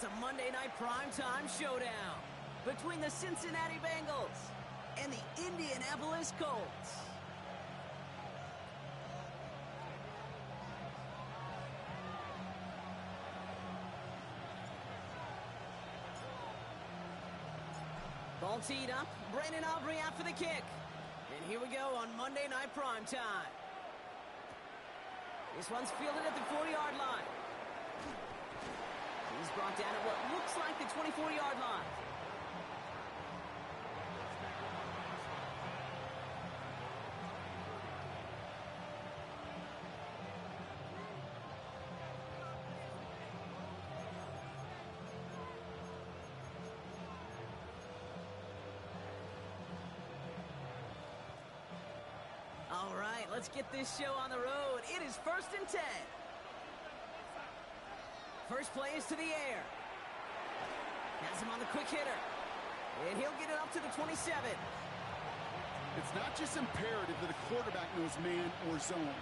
It's a Monday night primetime showdown between the Cincinnati Bengals and the Indianapolis Colts. Ball teed up, Brandon Aubrey out for the kick. And here we go on Monday night primetime. This one's fielded at the 40-yard line. He's brought down at what looks like the 24-yard line. All right, let's get this show on the road. It is 1st and 10. First play is to the air. Has him on the quick hitter. And he'll get it up to the 27. It's not just imperative that a quarterback knows man or zone.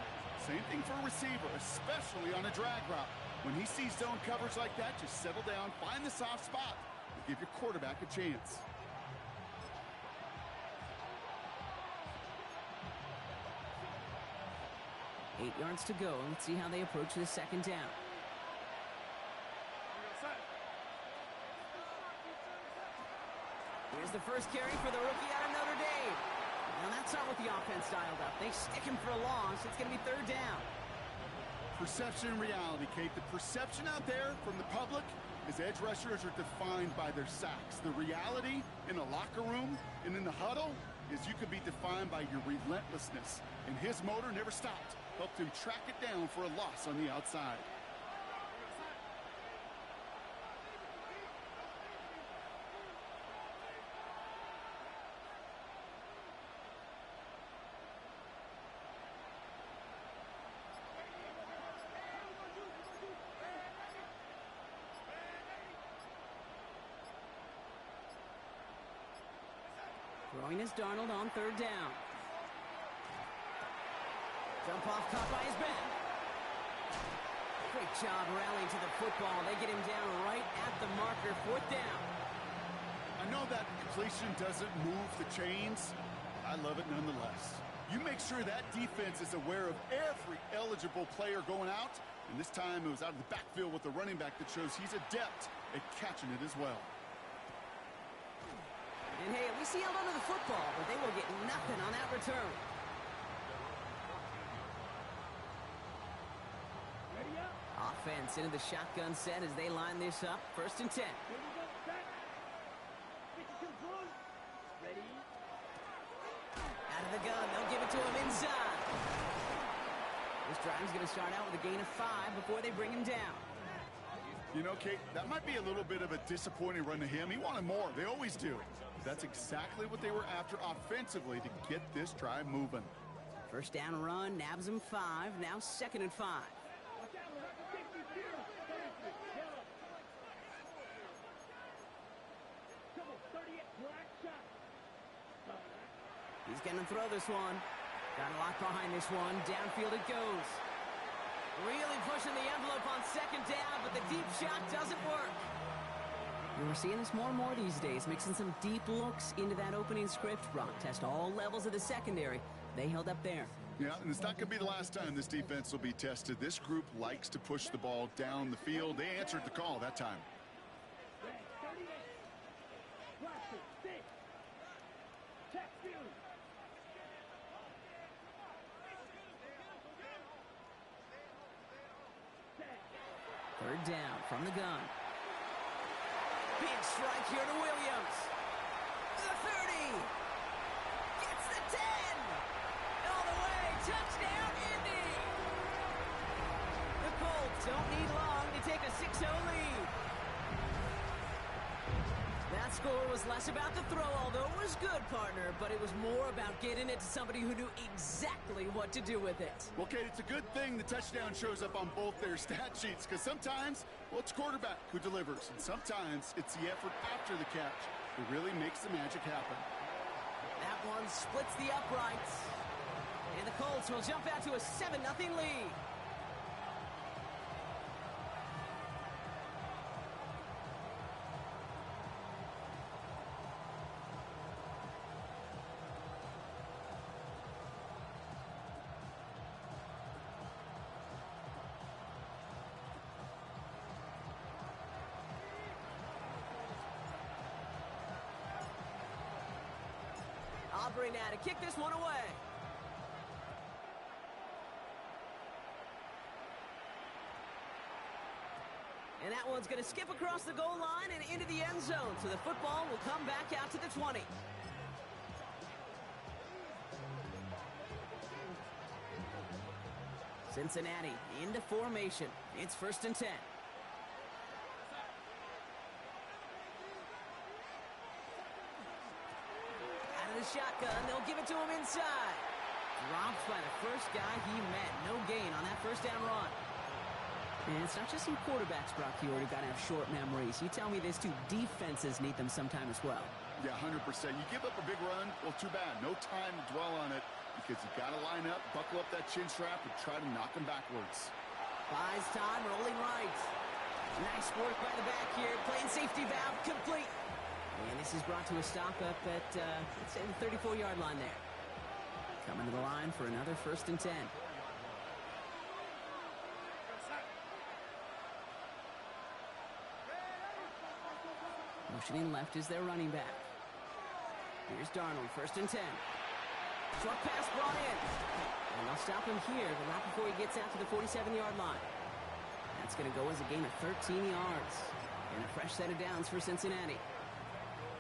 Same thing for a receiver, especially on a drag route. When he sees zone coverage like that, just settle down, find the soft spot, and give your quarterback a chance. Eight yards to go. Let's see how they approach this second down. Here's the first carry for the rookie out of Notre Dame. Now that's not what the offense dialed up. They stick him for a long, so it's going to be 3rd down. Perception and reality, Kate. The perception out there from the public is edge rushers are defined by their sacks. The reality in a locker room and in the huddle is you could be defined by your relentlessness. And his motor never stopped. Helped him track it down for a loss on the outside. Throwing is Darnold on 3rd down. Jump off caught by his back. Great job rallying to the football. They get him down right at the marker. 4th down. I know that completion doesn't move the chains. I love it nonetheless. You make sure that defense is aware of every eligible player going out. And this time it was out of the backfield with the running back that shows he's adept at catching it as well. And hey, at least he held onto the football, but they will get nothing on that return. Offense into the shotgun set as they line this up. 1st and 10. Out of the gun, they'll give it to him inside. This drive's going to start out with a gain of 5 before they bring him down. You know, Kate, that might be a little bit of a disappointing run to him. He wanted more. They always do. That's exactly what they were after offensively to get this drive moving. First down run, nabs him 5. Now 2nd and 5. He's going to throw this one. Got a lock behind this one. Downfield it goes. Really pushing the envelope on 2nd down, but the deep shot doesn't work. And we're seeing this more and more these days, mixing some deep looks into that opening script. Rock test all levels of the secondary. They held up there. Yeah, and it's not going to be the last time this defense will be tested. This group likes to push the ball down the field. They answered the call that time. Third down from the gun. Big strike here to Williams. The 30. Gets the 10. All the way. Touchdown, Indy. The Colts don't need long to take a 6-0 lead. That score was less about the throw, although it was good, partner, but it was more about getting it to somebody who knew exactly what to do with it. Well, Kate, it's a good thing the touchdown shows up on both their stat sheets, because sometimes, well, it's quarterback who delivers, and sometimes it's the effort after the catch that really makes the magic happen. That one splits the uprights, and the Colts will jump out to a 7-0 lead. Aubrey now to kick this one away. And that one's going to skip across the goal line and into the end zone. So the football will come back out to the 20. Cincinnati into formation. It's 1st and 10. Out of the shotgun, they'll give it to him inside. Dropped by the first guy he met. No gain on that first down run. And it's not just some quarterbacks, Brock, you already got to have short memories. You tell me this too, defenses need them sometime as well. Yeah, 100%. You give up a big run, well, too bad. No time to dwell on it because you got to line up, buckle up that chin strap, and try to knock them backwards. Buys time, rolling right. Nice work by the back here. Playing safety valve complete. And this is brought to a stop up at, let's say, the 34-yard line there. Coming to the line for another 1st and 10. Motioning left is their running back. Here's Darnold, 1st and 10. Short pass brought in. And they'll stop him here, but not before he gets out to the 47-yard line. That's going to go as a gain of 13 yards. And a fresh set of downs for Cincinnati.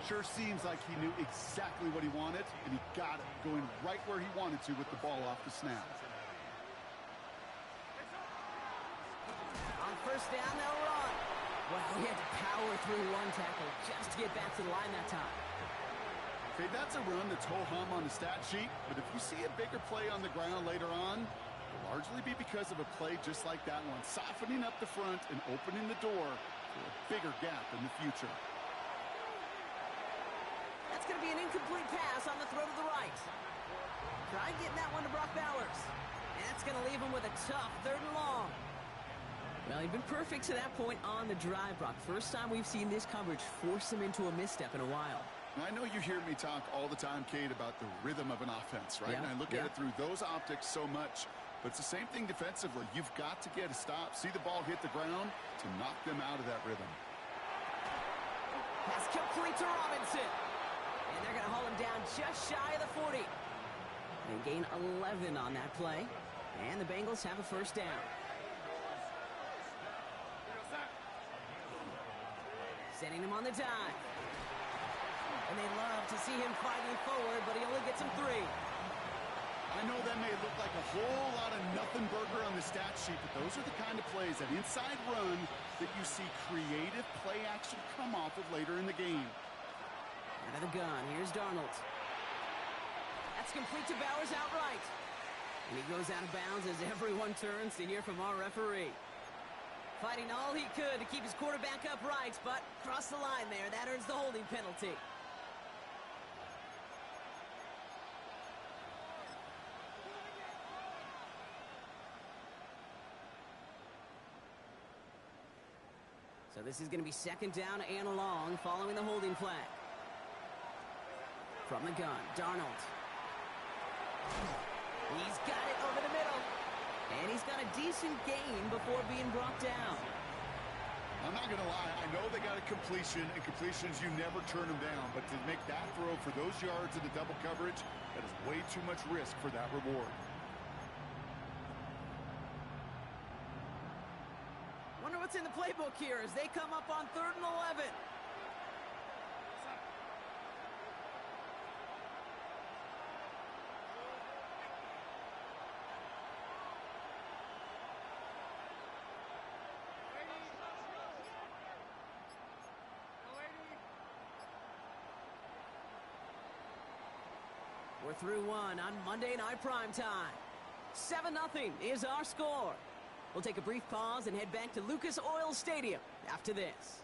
Sure seems like he knew exactly what he wanted, and he got it, going right where he wanted to with the ball off the snap. On 1st down, they'll run. Well, he had to power through one tackle just to get back to the line that time. Okay, that's a run that's ho-hum on the stat sheet, but if you see a bigger play on the ground later on, it'll largely be because of a play just like that one, softening up the front and opening the door for a bigger gap in the future. That's going to be an incomplete pass on the throw to the right. Try getting that one to Brock Bowers. And that's going to leave him with a tough 3rd and long. Well, he'd been perfect to that point on the drive, Brock. First time we've seen this coverage force him into a misstep in a while. I know you hear me talk all the time, Kate, about the rhythm of an offense, right? Yeah, and I look at it through those optics so much. But it's the same thing defensively. You've got to get a stop, see the ball hit the ground to knock them out of that rhythm. Pass complete to Robinson. And they're going to haul him down just shy of the 40. They gain 11 on that play. And the Bengals have a 1st down. Sending him on the dive. And they love to see him fighting forward, but he only gets him 3. I know that may look like a whole lot of nothing burger on the stat sheet, but those are the kind of plays, that inside run, that you see creative play action come off of later in the game. Out of the gun, here's Darnold. That's complete to Bowers outright. And he goes out of bounds as everyone turns to hear from our referee. Fighting all he could to keep his quarterback upright, but crossed the line there. That earns the holding penalty. So this is going to be 2nd down and long following the holding flag. From the gun, Darnold. He's got it over the middle. And he's got a decent gain before being brought down. I'm not going to lie. I know they got a completion, and completions, you never turn them down. But to make that throw for those yards in the double coverage, that is way too much risk for that reward. Wonder what's in the playbook here as they come up on 3rd and 11. We're through one on Monday Night Primetime. 7-0 is our score. We'll take a brief pause and head back to Lucas Oil Stadium after this.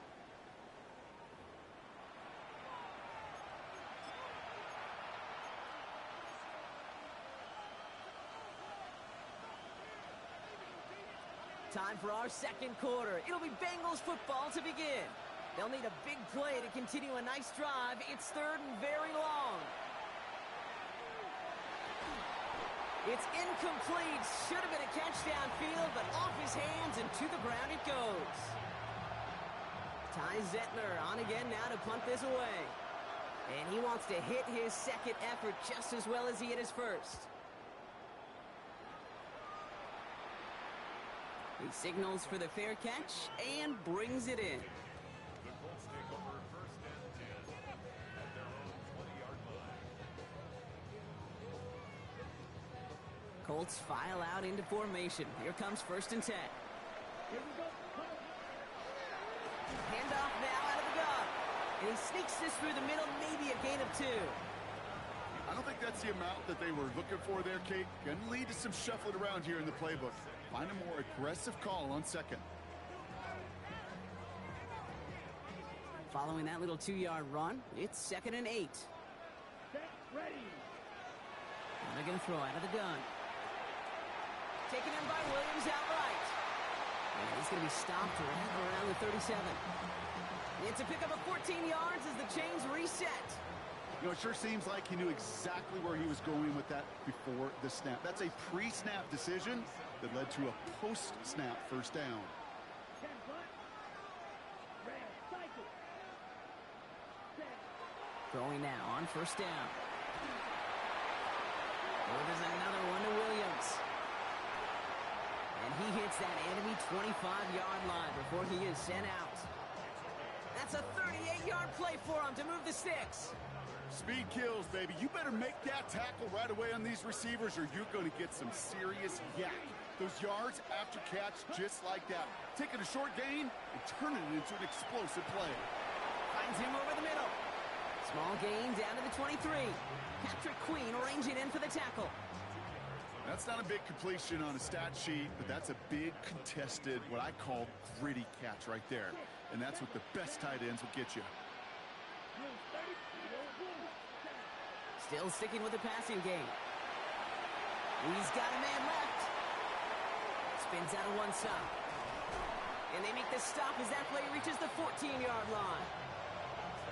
Time for our 2nd quarter. It'll be Bengals football to begin. They'll need a big play to continue a nice drive. It's 3rd and very long. It's incomplete. Should have been a catch downfield, but off his hands and to the ground it goes. Ty Zettler on again now to punt this away. And he wants to hit his second effort just as well as he hit his first. He signals for the fair catch and brings it in. The Colts take over 1st and 10 at their own 20-yard line. Colts file out into formation. Here comes 1st and 10. Handoff now out of the gun. And he sneaks this through the middle, maybe a gain of 2. I don't think that's the amount that they were looking for there, Kate. Going to lead to some shuffling around here in the playbook. Find a more aggressive call on 2nd. Following that little 2-yard run, it's 2nd and 8. Ready. Now they're going to throw out of the gun. Taken in by Williams outright. And he's going to be stopped right around the 37. It's a pickup of 14 yards as the chains reset. You know, it sure seems like he knew exactly where he was going with that before the snap. That's a pre-snap decision that led to a post-snap 1st down. Throwing now on 1st down. Oh, there's another one to Williams. And he hits that enemy 25-yard line before he is sent out. That's a 38-yard play for him to move the sticks. Speed kills, baby. You better make that tackle right away on these receivers or you're going to get some serious yak. Those yards after catch just like that. Taking a short gain and turning it into an explosive play. Finds him over the middle. Small gain down to the 23. Patrick Queen arranging in for the tackle. That's not a big completion on a stat sheet, but that's a big contested, what I call gritty catch right there. And that's what the best tight ends will get you. Still sticking with the passing game. He's got a man left. Spins out of one side. And they make the stop as that play reaches the 14-yard line.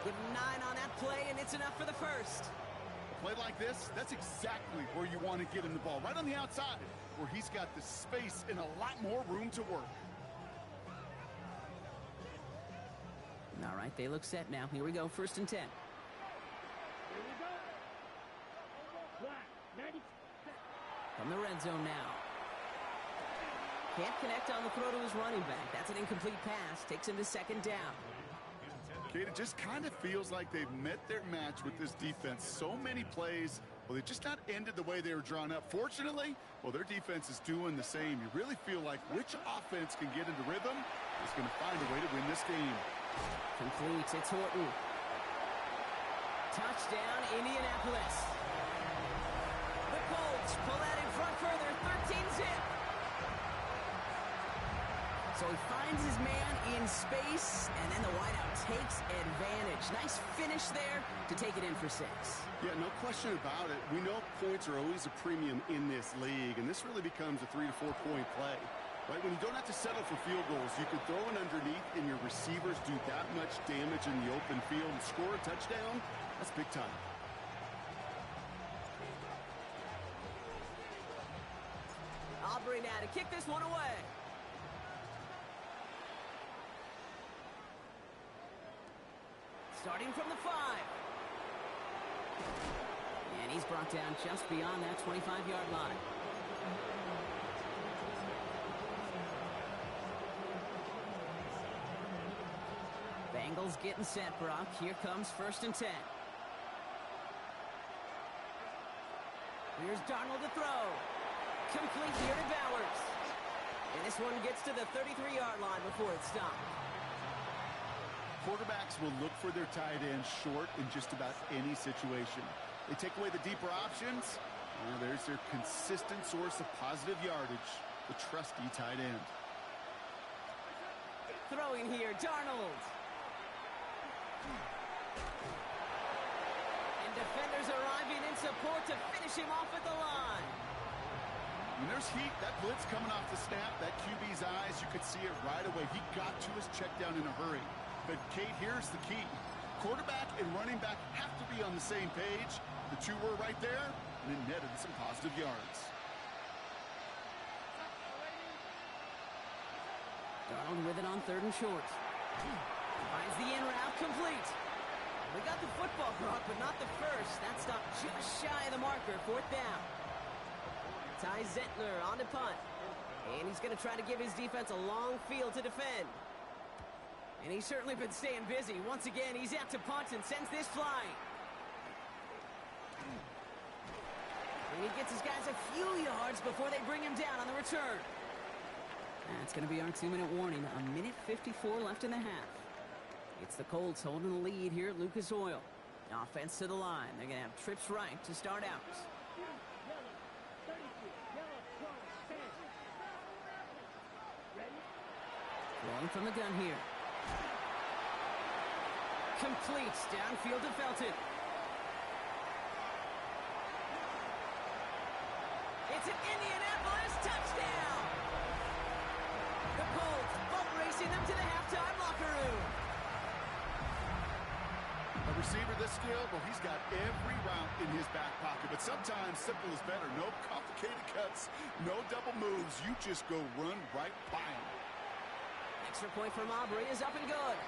Give him 9 on that play, and it's enough for the first. A play like this, that's exactly where you want to get him the ball. Right on the outside, where he's got the space and a lot more room to work. All right, they look set now. Here we go, 1st and 10. From the red zone now. Can't connect on the throw to his running back. That's an incomplete pass. Takes him to 2nd down. Kate, it just kind of feels like they've met their match with this defense. So many plays, well, they just not ended the way they were drawn up. Fortunately, well, their defense is doing the same. You really feel like which offense can get into rhythm is going to find a way to win this game. Complete. It's Horton. Touchdown, Indianapolis. The Colts pull out in front further, 13-zip. So he finds his man in space, and then the wideout takes advantage. Nice finish there to take it in for 6. Yeah, no question about it. We know points are always a premium in this league, and this really becomes a 3 to 4 point play. Right? When you don't have to settle for field goals, you can throw it underneath, and your receivers do that much damage in the open field and score a touchdown. That's big time. Aubrey now to kick this one away. Starting from the 5. And he's brought down just beyond that 25-yard line. Bengals getting set, Brock. Here comes 1st and 10. Here's Darnold to throw. Complete here to Bowers. And this one gets to the 33-yard line before it's stopped. Quarterbacks will look for their tight end short in just about any situation. They take away the deeper options. Well, there's their consistent source of positive yardage, the trusty tight end. Throwing here, Darnold. And defenders arriving in support to finish him off at the line. When there's heat, that blitz coming off the snap, that QB's eyes, you could see it right away. He got to his check down in a hurry. But, Kate, here's the key. Quarterback and running back have to be on the same page. The two were right there, and it netted some positive yards. Darnold with it on 3rd and short. Finds the in route complete. We got the football, Brock, but not the first. That stopped just shy of the marker, 4th down. Ty Zentner on to punt. And he's going to try to give his defense a long field to defend. And he's certainly been staying busy. Once again, he's out to punt and sends this flying. And he gets his guys a few yards before they bring him down on the return. That's going to be our 2-minute warning. 1:54 left in the half. It's the Colts holding the lead here at Lucas Oil. Offense to the line. They're going to have trips right to start out. Rolling from the gun here. Completes downfield to Felton. It's an Indianapolis touchdown! The Colts boat racing them to the halftime locker room. A receiver this skilled, well, he's got every route in his back pocket. But sometimes simple is better. No complicated cuts, no double moves. You just go run right by him. Extra point from Aubrey is up and good.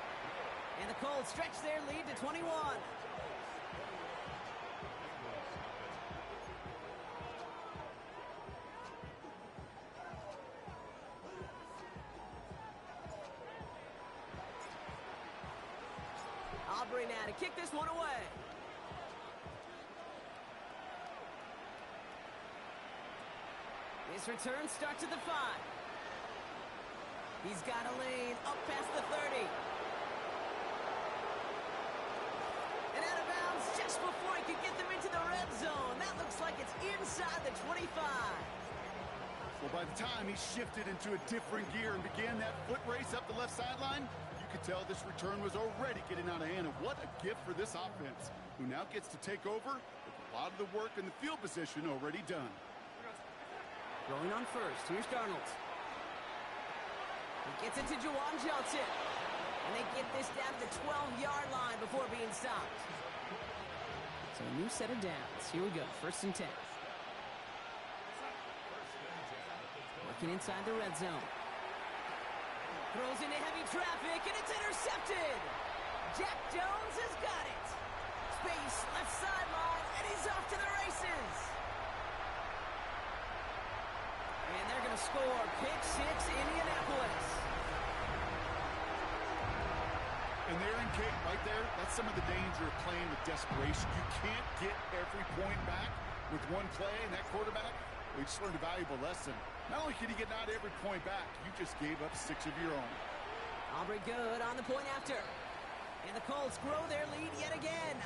And the Colts stretch their lead to 21. Aubrey now to kick this one away. This return starts at the 5. He's got a lane up past the 30. And out of bounds just before he could get them into the red zone. That looks like it's inside the 25. Well, by the time he shifted into a different gear and began that foot race up the left sideline, you could tell this return was already getting out of hand. And what a gift for this offense, who now gets to take over with a lot of the work and the field position already done. Rolling on first. Here's Darnold. He gets it to Juwan Johnson. And they get this down to the 12-yard line before being stopped. So a new set of downs. Here we go. 1st and 10. Working inside the red zone. Throws into heavy traffic, and it's intercepted. Jack Jones has got it. Space, left sideline, and he's off to the races. And they're going to score. Pick 6, Indianapolis. And there in Kate, right there, that's some of the danger of playing with desperation. You can't get every point back with one play, and that quarterback, we just learned a valuable lesson. Not only can you get not every point back, you just gave up 6 of your own. Aubrey good on the point after. And the Colts grow their lead yet again.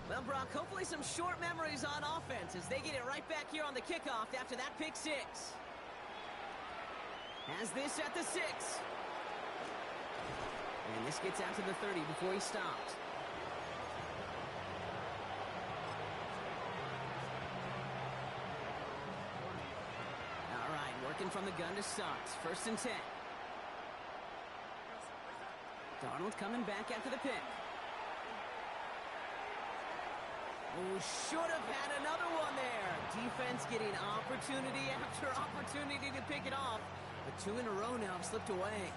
Well, Brock, hopefully some short memories on offense as they get it right back here on the kickoff after that pick 6. Has this at the 6. And this gets out to the 30 before he stopped. All right, working from the gun to start. 1st and 10. Darnold coming back after the pick. Oh, should have had another one there. Defense getting opportunity after opportunity to pick it off. But 2 in a row now have slipped away.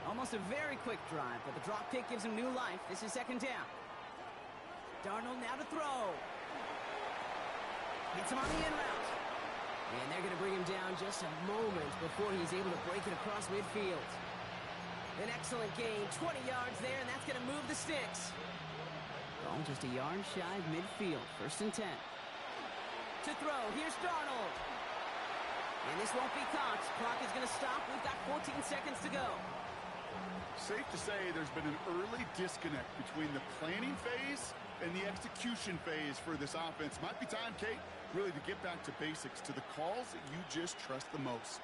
Almost a very quick drive, but the drop pick gives him new life. This is 2nd down. Darnold now to throw. Hits him on the in route. And they're going to bring him down just a moment before he's able to break it across midfield. An excellent gain, 20 yards there, and that's going to move the sticks. Oh, just a yard shy of midfield. 1st and 10. To throw, here's Darnold. And this won't be caught. Clock is going to stop. We've got 14 seconds to go. Safe to say there's been an early disconnect between the planning phase and the execution phase for this offense. Might be time, Kate, really to get back to basics, to the calls that you just trust the most.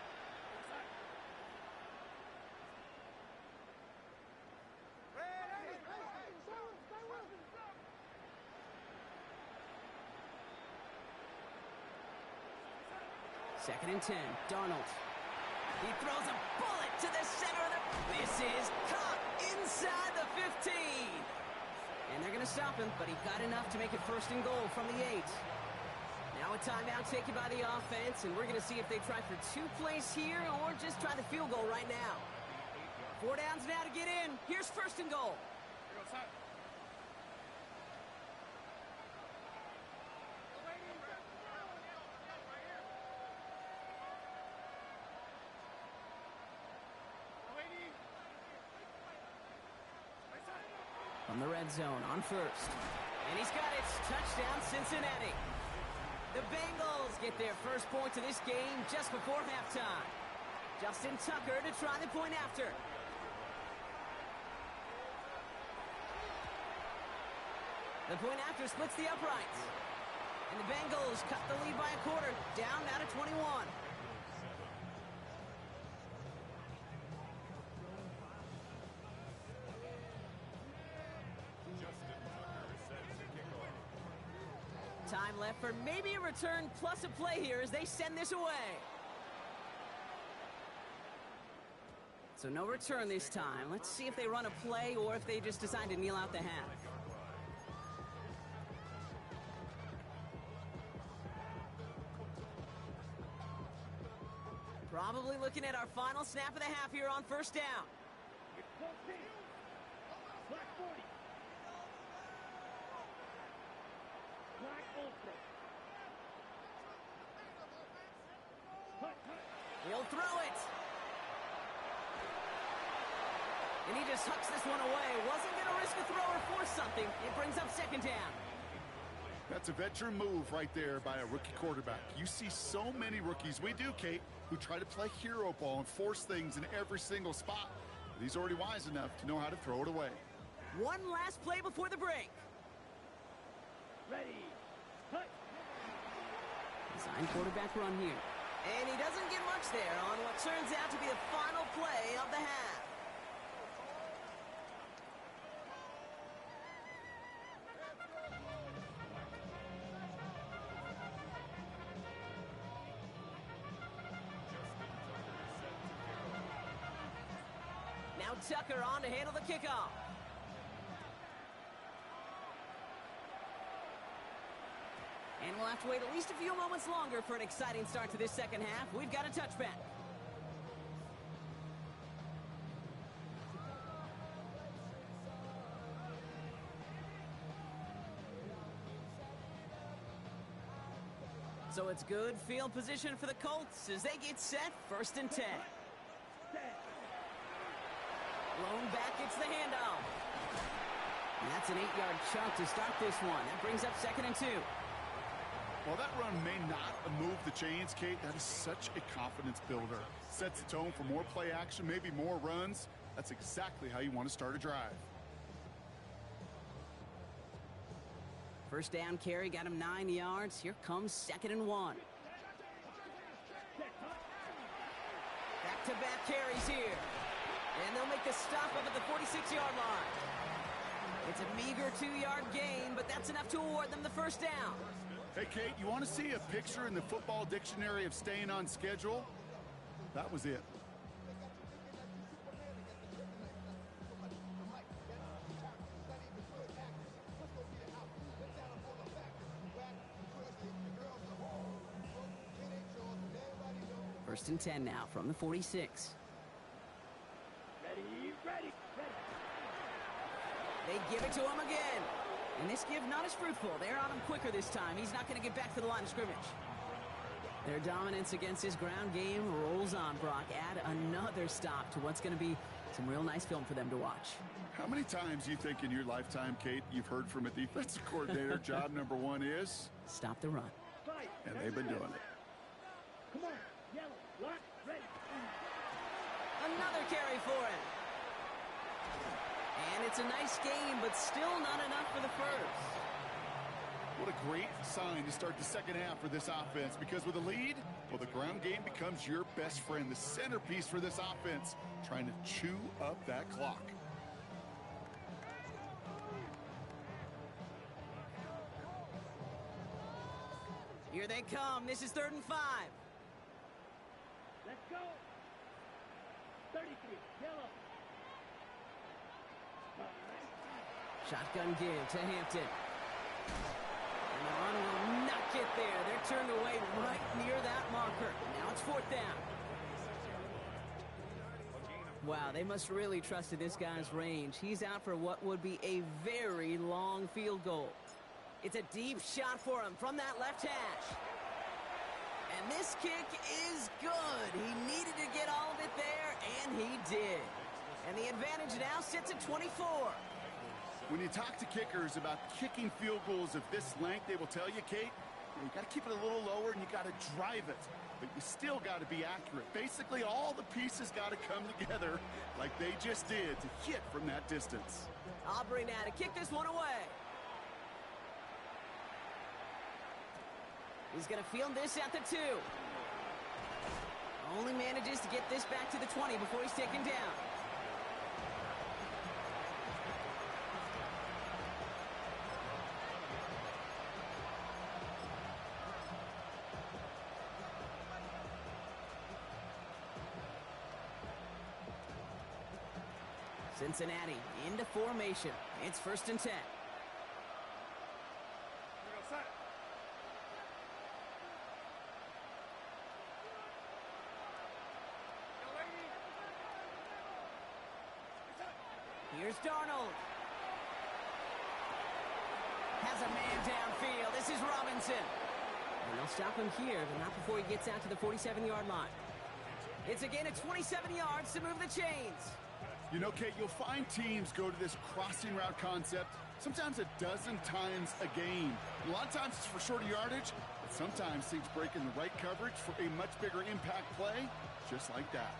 Second and 10. Darnold. He throws a bullet to the center of the... This is caught inside the 15. And they're going to stop him, but he got enough to make it 1st and goal from the 8. Now a timeout taken by the offense, and we're going to see if they try for 2 plays here or just try the field goal right now. 4 downs now to get in. Here's 1st and goal. From the red zone on 1st. And he's got it. Touchdown, Cincinnati. The Bengals get their first point of this game just before halftime. Justin Tucker to try the point after. The point after splits the uprights. And the Bengals cut the lead by a quarter. Down now to 21. Time left for maybe a return plus a play here as they send this away. So no return this time. Let's see if they run a play or if they just decide to kneel out the half. Probably looking at our final snap of the half here on 1st down. Black 40. Black ultra. He'll throw it. And he just hucks this one away. Wasn't going to risk a throw or force something. It brings up 2nd down. That's a veteran move right there by a rookie quarterback. You see so many rookies, we do, Kate, who try to play hero ball and force things in every single spot. But he's already wise enough to know how to throw it away. One last play before the break. Ready. Cut. Design quarterback run here. And he doesn't get much there on what turns out to be the final play of the half. Now Tucker on to handle the kickoff. And we'll have to wait at least a few moments longer for an exciting start to this 2nd half. We've got a touchback. So it's good field position for the Colts as they get set 1st and 10. Lone back gets the handoff. And that's an 8-yard chunk to start this one. That brings up 2nd and 2. While that run may not move the chains, Kate, that is such a confidence builder. Sets the tone for more play action, maybe more runs. That's exactly how you want to start a drive. 1st down carry got him 9 yards. Here comes 2nd and 1. Back-to-back carries here. And they'll make the stop up at the 46-yard line. It's a meager 2-yard gain, but that's enough to award them the 1st down. Hey, Kate, you want to see a picture in the football dictionary of staying on schedule? That was it. First and 10 now from the 46. Ready. They give it to him again. And this give not as fruitful. They're on him quicker this time. He's not going to get back to the line of scrimmage. Their dominance against his ground game rolls on, Brock. Add another stop to what's going to be some real nice film for them to watch. How many times do you think in your lifetime, Kate, you've heard from a defensive coordinator, job number 1 is? Stop the run. Fight. And they've been doing it. Come on. Yellow. Lock. Ready. Another carry for him. And it's a nice game, but still not enough for the first. What a great sign to start the 2nd half for this offense, because with a lead, well, the ground game becomes your best friend, the centerpiece for this offense, trying to chew up that clock. Here they come. This is 3rd and 5. Let's go. 33. Yellow. Shotgun give to Hampton. And the run will not hit there. They're turned away right near that marker. Now it's 4th down. Wow, they must really trusted this guy's range. He's out for what would be a very long field goal. It's a deep shot for him from that left hash. And this kick is good. He needed to get all of it there, and he did. And the advantage now sits at 24. When you talk to kickers about kicking field goals of this length, they will tell you, Kate, you got to keep it a little lower and you got to drive it. But you still got to be accurate. Basically, all the pieces got to come together like they just did to hit from that distance. Aubrey now to kick this one away. He's going to field this at the 2. Only manages to get this back to the 20 before he's taken down. Cincinnati into formation. It's 1st and 10. Here's Darnold. Has a man downfield. This is Robinson. And they'll stop him here, but not before he gets out to the 47-yard line. It's a gain of 27 yards to move the chains. You know, Kate, you'll find teams go to this crossing route concept sometimes a dozen times a game. A lot of times it's for shorter yardage, but sometimes teams break in the right coverage for a much bigger impact play, just like that.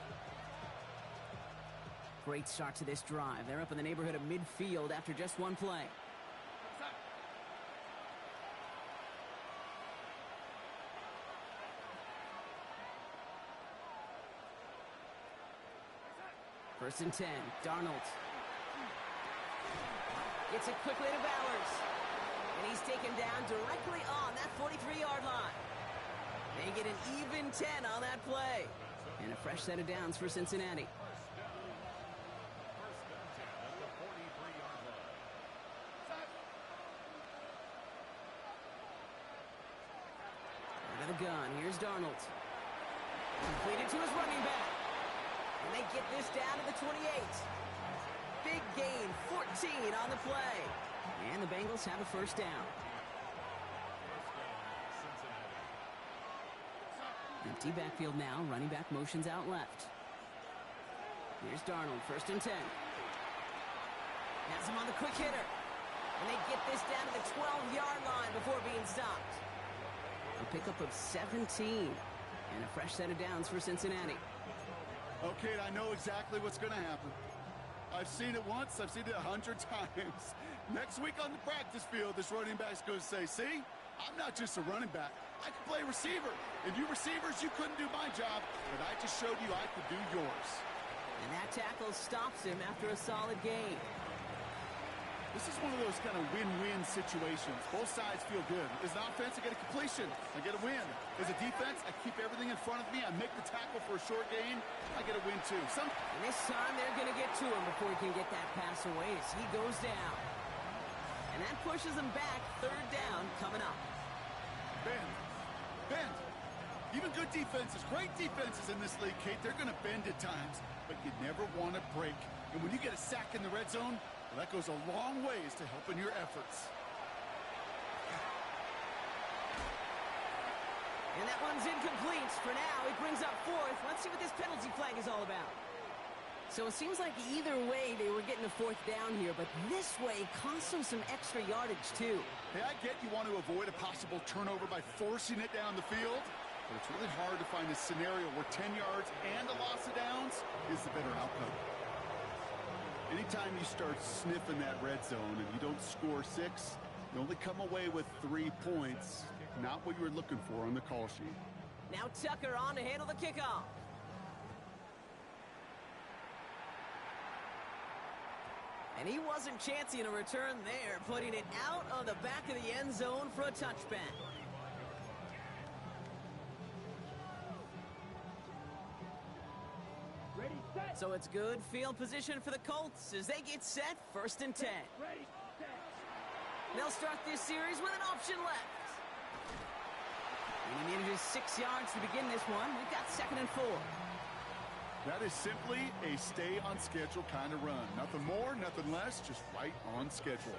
Great start to this drive. They're up in the neighborhood of midfield after just one play. First and 10, Darnold. Gets it quickly to Bowers. And he's taken down directly on that 43-yard line. They get an even 10 on that play. And a fresh set of downs for Cincinnati. Out of the gun, here's Darnold. Completed to his running back. And they get this down to the 28. Big gain, 14 on the play. And the Bengals have a first down. Empty backfield now. Running back motions out left. Here's Darnold, 1st and 10. Has him on the quick hitter. And they get this down to the 12-yard line before being stopped. A pickup of 17. And a fresh set of downs for Cincinnati. Okay, I know exactly what's going to happen. I've seen it once, I've seen it 100 times. Next week on the practice field, this running back's going to say, see, I'm not just a running back. I can play receiver. And you receivers, you couldn't do my job, but I just showed you I could do yours. And that tackle stops him after a solid gain. This is one of those kind of win-win situations. Both sides feel good. As an offense, I get a completion. I get a win. As a defense, I keep everything in front of me. I make the tackle for a short gain. I get a win, too. And this time, they're going to get to him before he can get that pass away as he goes down. And that pushes him back. 3rd down coming up. Bend. Even good defenses, great defenses in this league, Kate, they're going to bend at times. But you never want to break. And when you get a sack in the red zone, well, that goes a long ways to helping your efforts. And that one's incomplete. For now, it brings up 4th. Let's see what this penalty flag is all about. So it seems like either way they were getting a 4th down here, but this way cost them some extra yardage too. Hey, I get you want to avoid a possible turnover by forcing it down the field, but it's really hard to find a scenario where 10 yards and a loss of downs is the better outcome. Anytime you start sniffing that red zone and you don't score 6, you only come away with 3 points. Not what you were looking for on the call sheet. Now Tucker on to handle the kickoff. And he wasn't chancing a return there, putting it out of the back of the end zone for a touchback. Ready, set. So it's good field position for the Colts as they get set 1st and 10. Ready, set. They'll start this series with an option left. 6 yards to begin this one. We've got 2nd and 4. That is simply a stay on schedule kind of run. Nothing more, nothing less, just right on schedule.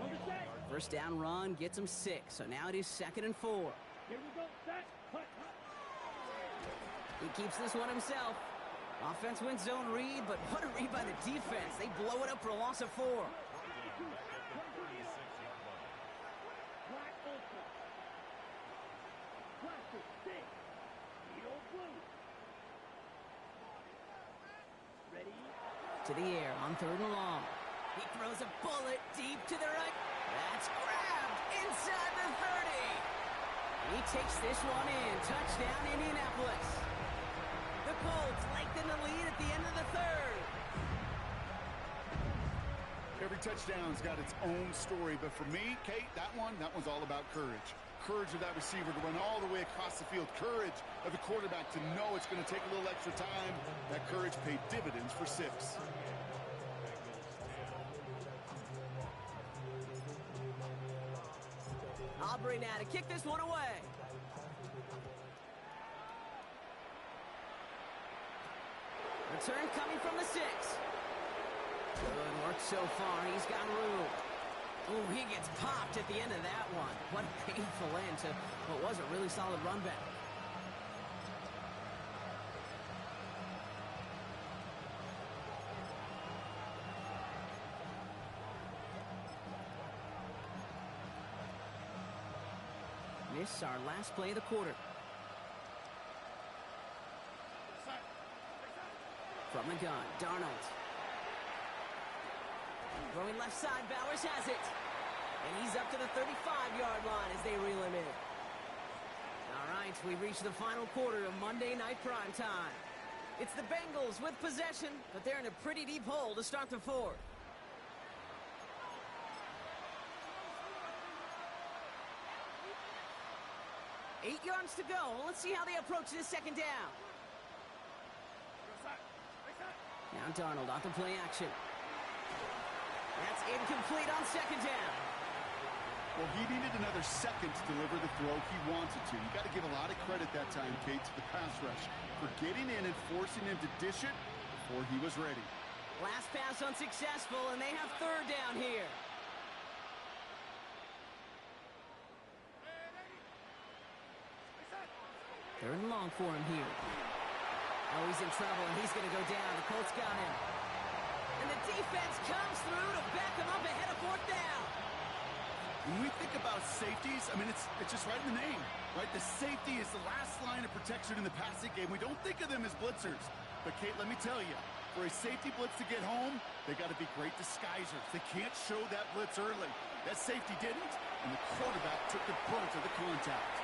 On the set. First down run gets him 6, so now it is 2nd and 4. Here we go. Set. Hut, hut. He keeps this one himself. Offense wins zone read, but what a read by the defense. They blow it up for a loss of 4. Black ultra. Plastic stick. Needle blue. Ready? To the air on 3rd and long. He throws a bullet deep to the right. That's grabbed inside the 30. He takes this one in. Touchdown, Indianapolis. The Colts lengthen the lead at the end of the 3rd. Every touchdown's got its own story, but for me, Kate, that one's all about courage. Courage of that receiver to run all the way across the field. Courage of the quarterback to know it's going to take a little extra time. That courage paid dividends for 6. Aubrey now to kick this one away. Return coming from the 6. Good work so far. He's got room. Ooh, he gets popped at the end of that one. What a painful end to what was a really solid run back. This our last play of the quarter. From the gun, Darnold. Throwing left side, Bowers has it. And he's up to the 35-yard line as they reel him in. All right, we reached the final quarter of Monday Night Prime Time. It's the Bengals with possession, but they're in a pretty deep hole to start the 4th. 8 yards to go. Let's see how they approach this 2nd down. Now Darnold off the play action. That's incomplete on 2nd down. Well, he needed another second to deliver the throw he wanted to. You got to give a lot of credit that time, Kate, to the pass rush for getting in and forcing him to dish it before he was ready. Last pass unsuccessful, and they have 3rd down here. Third and long for him here. Oh, he's in trouble, and he's going to go down. The Colts got him. And the defense comes through to back him up ahead of 4th down. When we think about safeties, I mean, it's just right in the name, right? The safety is the last line of protection in the passing game. We don't think of them as blitzers. But, Kate, let me tell you, for a safety blitz to get home, they got to be great disguisers. They can't show that blitz early. That safety didn't, and the quarterback took the brunt of the contact.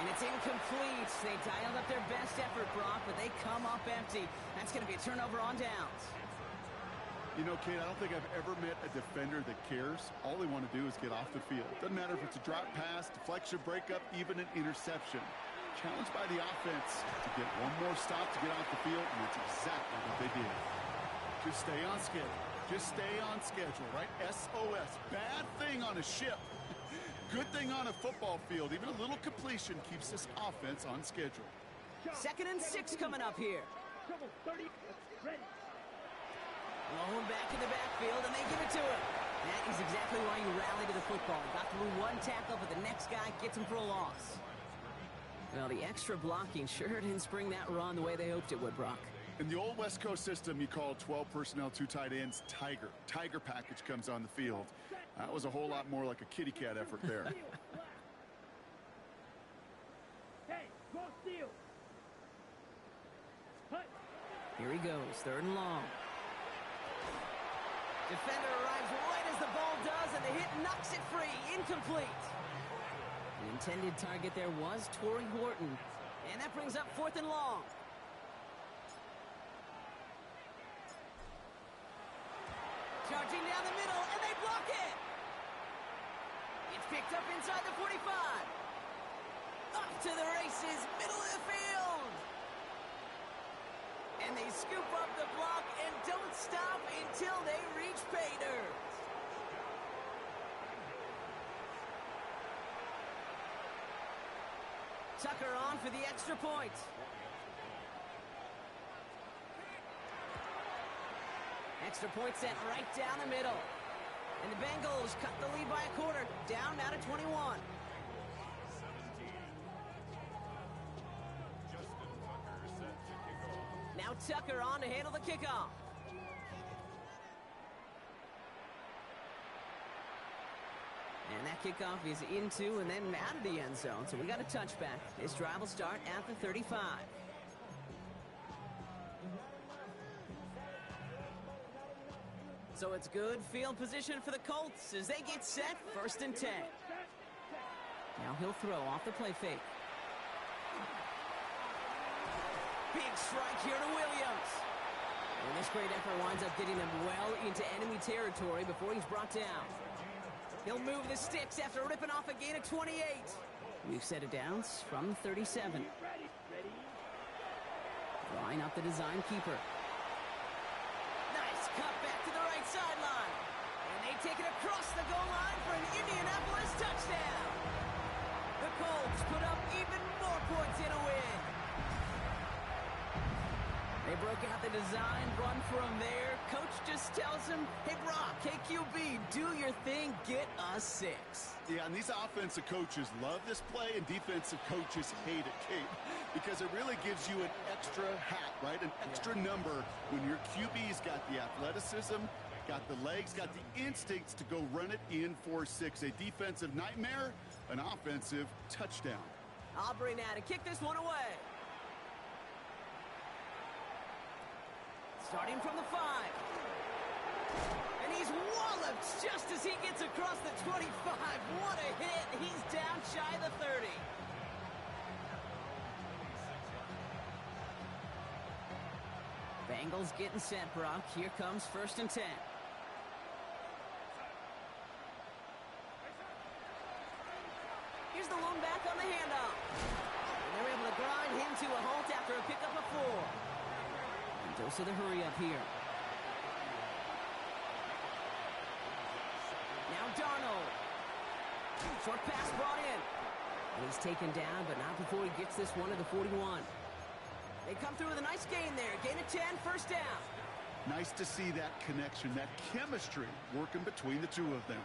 And it's incomplete. They dialed up their best effort, Brock, but they come up empty. That's going to be a turnover on downs. You know, Kate, I don't think I've ever met a defender that cares. All they want to do is get off the field. Doesn't matter if it's a drop pass, deflection, breakup, even an interception. Challenged by the offense to get one more stop to get off the field, and that's exactly what they did. Just stay on schedule. Just stay on schedule, right? SOS. Bad thing on a ship. Good thing on a football field. Even a little completion keeps this offense on schedule. 2nd and 6 coming up here. Trouble 30. Ready. Blown back in the backfield, and they give it to him. That is exactly why you rally to the football. Got through one tackle, but the next guy gets him for a loss. Well, the extra blocking sure didn't spring that run the way they hoped it would, Brock. In the old West Coast system, you call 12 personnel, 2 tight ends, Tiger. Tiger package comes on the field. That was a whole lot more like a kitty cat effort there. Hey, go steal. Hut. Here he goes, 3rd and long. Defender arrives right as the ball does, and the hit knocks it free. Incomplete. The intended target there was Torrey Horton. And that brings up 4th and long. Charging down the middle, and they block it. It's picked up inside the 45. Up to the races, middle of the field. And they scoop up the block and don't stop until they reach pay dirt. Tucker on for the extra point. Extra point sent right down the middle. And the Bengals cut the lead by a quarter, down now to 21. 17. Justin Tucker set to kick off. Now Tucker on to handle the kickoff. And that kickoff is into and then out of the end zone. So we got a touchback. This drive will start at the 35. So it's good field position for the Colts as they get set, 1st and 10. Now he'll throw off the play fake. Big strike here to Williams. And this great effort winds up getting him well into enemy territory before he's brought down. He'll move the sticks after ripping off a gain of 28. We've set it down from 37. Drawing up the design keeper. Nice cut back to the right sideline. And they take it across the goal line for an Indianapolis touchdown. The Colts put up even more points in a win. They broke out the design run from there. Coach just tells him, hey, Brock, hey, QB, do your thing, get us 6. Yeah, and these offensive coaches love this play, and defensive coaches hate it, Kate, because it really gives you an extra hat, right? An extra number when your QB's got the athleticism, got the legs, got the instincts to go run it in for 6. A defensive nightmare, an offensive touchdown. Aubrey now to kick this one away. Starting from the 5. And he's walloped just as he gets across the 25. What a hit. He's down shy of the 30. Bengals getting set, Brock. Here comes 1st and 10. Here's the lone back on the handoff. And they're able to grind him to a halt after a pickup of 4. Dose of the hurry up here. Now Darnold. Short pass brought in. And he's taken down, but not before he gets this one to the 41. They come through with a nice gain there. Gain of 10, 1st down. Nice to see that connection, that chemistry working between the two of them.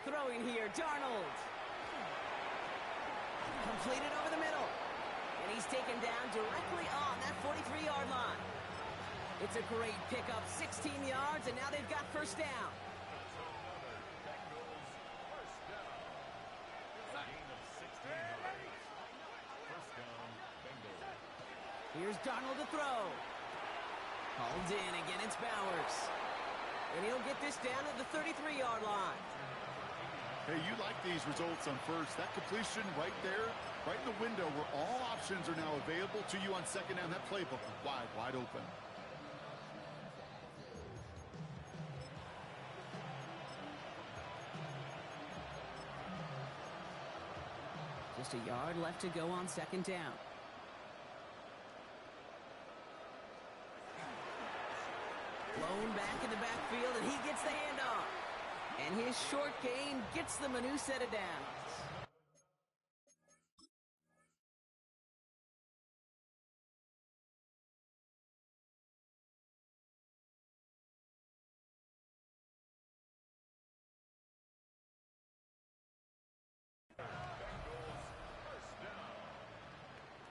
Throwing here, Darnold. Completed over the middle. And he's taken down directly on that 43-yard line. It's a great pickup, 16 yards, and now they've got 1st down. Here's Darnold to throw. Hauled in, again it's Bowers. And he'll get this down to the 33-yard line. Hey, you like these results on 1st. That completion right there, right in the window where all options are now available to you on 2nd down. That playbook wide open. Just a yard left to go on 2nd down. Blown back in the backfield, and he gets the handoff. And his short gain gets them a new set of downs.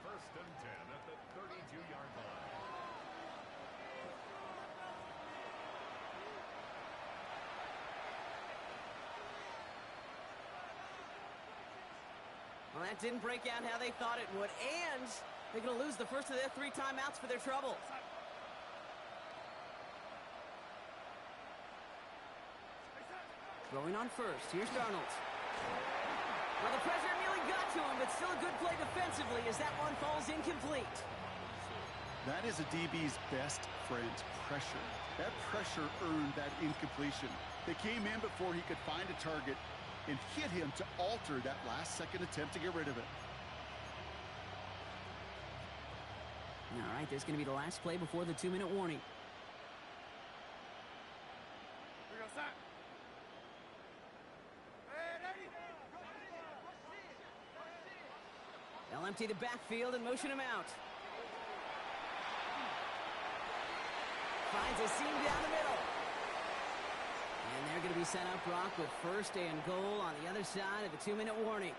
First and 10 at the 32-yard line. Well, that didn't break out how they thought it would, and they're going to lose the first of their 3 timeouts for their trouble. Throwing on 1st. Here's Darnold. Well, the pressure nearly got to him, but still a good play defensively as that one falls incomplete. That is a DB's best friend, pressure. That pressure earned that incompletion. They came in before he could find a target and hit him to alter that last-second attempt to get rid of it. All right, this is going to be the last play before the 2-minute warning. empty the backfield and motion him out. Finds a seam down the middle. And they're going to be set up, Brock, with first and goal on the other side of the 2-minute warning.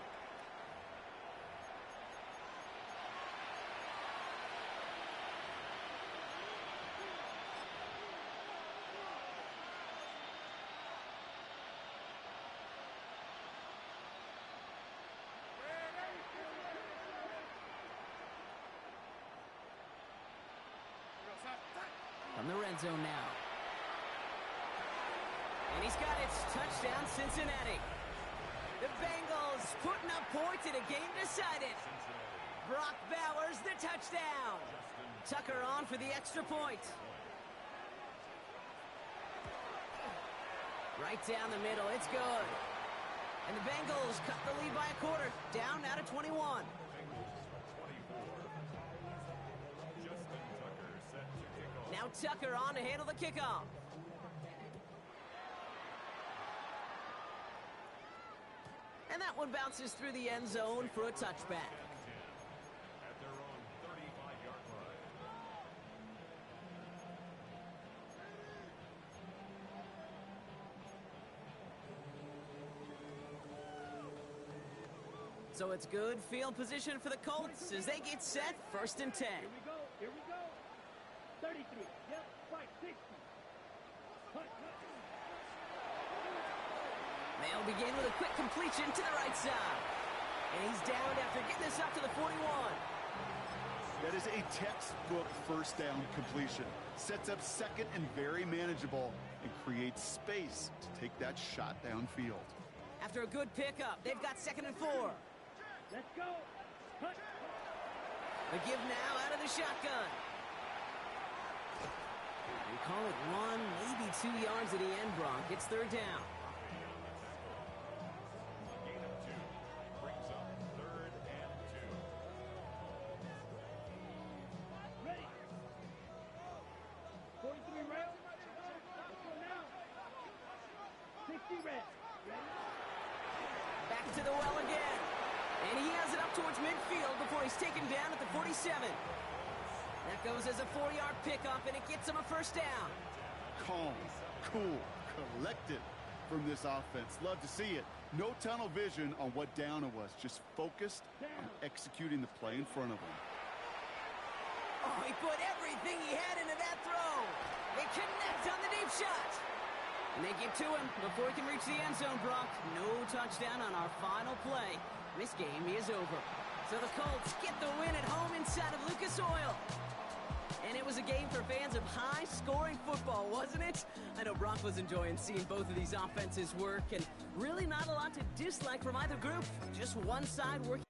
From the red zone now. And he's got it. Touchdown, Cincinnati. The Bengals putting up points in a game decided. Brock Bowers, the touchdown. Tucker on for the extra point. Right down the middle. It's good. And the Bengals cut the lead by a quarter. Down now to 21. Now Tucker on to handle the kickoff. And that one bounces through the end zone for a touchback. At their own 35-yard line. So it's good field position for the Colts as they get set, 1st and 10. Here we go. Here we go. 33. Yep. Fight. 60. They'll begin with a quick completion to the right side. And he's down after getting this up to the 41. That is a textbook first down completion. Sets up second and very manageable and creates space to take that shot downfield. After a good pickup, they've got 2nd and 4. Let's go. Cut. The give now out of the shotgun. And call it 1, maybe 2 yards at the end, Brock. It's 3rd down. Gain of 2 brings up 3rd and 2. Ready. 43 red. Let's go now. 60 red. Ready. Back to the well again. And he has it up towards midfield before he's taken down at the 47. That goes as a 4-yard pickup, and it gets him a 1st down. Calm, cool, collected from this offense. Love to see it. No tunnel vision on what down it was. Just focused on executing the play in front of him. Oh, he put everything he had into that throw. They connect on the deep shot. And they get to him before he can reach the end zone, Brock. No touchdown on our final play. This game is over. So the Colts get the win at home inside of Lucas Oil. And it was a game for fans of high-scoring football, wasn't it? I know Brock was enjoying seeing both of these offenses work, and really not a lot to dislike from either group. Just one side working.